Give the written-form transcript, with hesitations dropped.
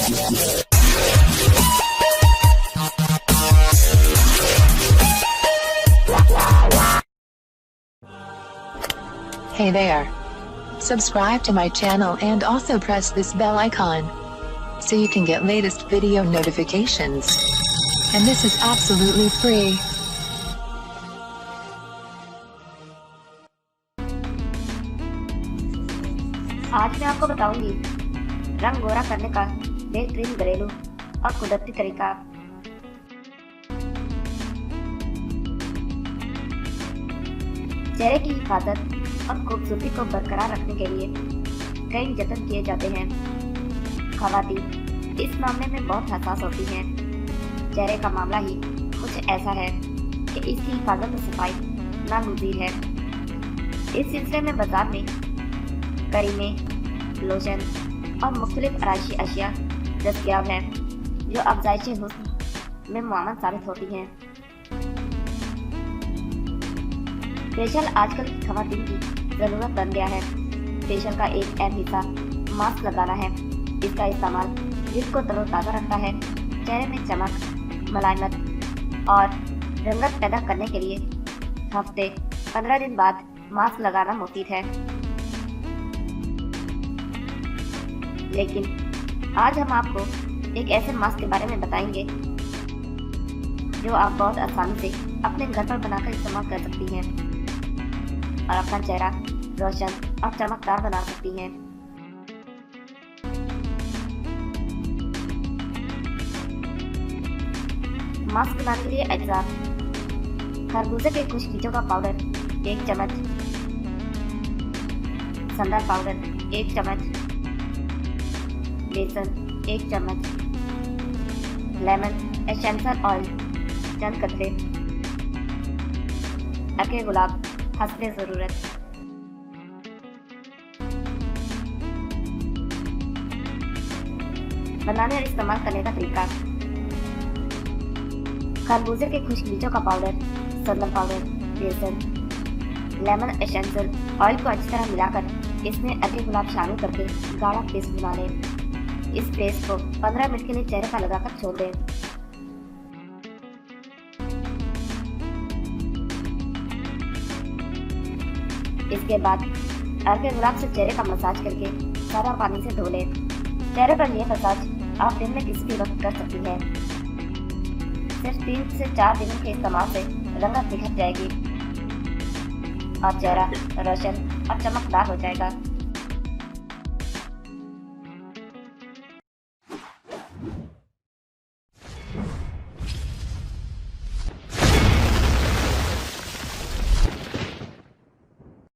Hey there. Subscribe to my channel and also press this bell icon so you can get latest video notifications. And this is absolutely free. आज मैं आपको बताऊंगी रंग गोरा करने का बेहतरीन घरेलू और कुदरती तरीका। चेहरे की हिफाजत और खूबसूरती को बरकरार रखने के लिए कई जतन किए जाते हैं। ख़वातीन इस मामले में बहुत हसास होती हैं। चेहरे का मामला ही कुछ ऐसा है कि इसकी हिफाजत और सफाई नागुज़ीर है। इस सिलसिले में बाजार में करीमें, लोशन और मुख्तलिफ आराइशी अशिया दस्तयाब हैं जो अफज़ाइश हुस्न में मुआवन साबित होती हैं। फेशियल आजकल की ख़वातीन की ज़रूरत बन गया है। फेशियल का एक अहम हिस्सा मास्क लगाना है। इसका इस्तेमाल जिल्द को तरोताज़ा रखता है, चेहरे में चमक, मुलायमत और रंगत पैदा करने के लिए हफ्ते 15 दिन बाद मास्क लगाना मुफीद है। लेकिन आज हम आपको एक ऐसे मास्क के बारे में बताएंगे जो आप बहुत आसानी से अपने घर पर बनाकर इस्तेमाल कर सकती हैं और अपना चेहरा रोशन और चमकदार बना सकती हैं। मास्क बनाने के लिए अज्जा: खरबूजे के कुछ बीजों का पाउडर 1 चम्मच, संदल पाउडर 1 चम्मच, बेसन 1 चम्मच, लेमन एसेंशियल ऑयल चंद कतरे, अर्के गुलाब हस्बे ज़रूरत। बनाने और इस्तेमाल करने का तरीका: खरबूजे के खुश्क बीजों का पाउडर, संदल पाउडर, बेसन, लेमन एसेंशियल ऑयल को अच्छी तरह मिलाकर इसमें अर्के गुलाब शामिल करके गाढ़ा पेस्ट बना लें। इस पेस्ट को 15 मिनट के लिए चेहरे पर लगाकर छोड़ दें। इसके बाद अर्के गुलाब से चेहरे का मसाज करके सादा पानी से धो लें। चेहरे पर यह मसाज आप दिन में किसी भी वक्त कर सकती हैं। सिर्फ 3 से 4 दिनों के इस्तेमाल से रंगत निखर जाएगी और चेहरा रोशन और चमकदार हो जाएगा।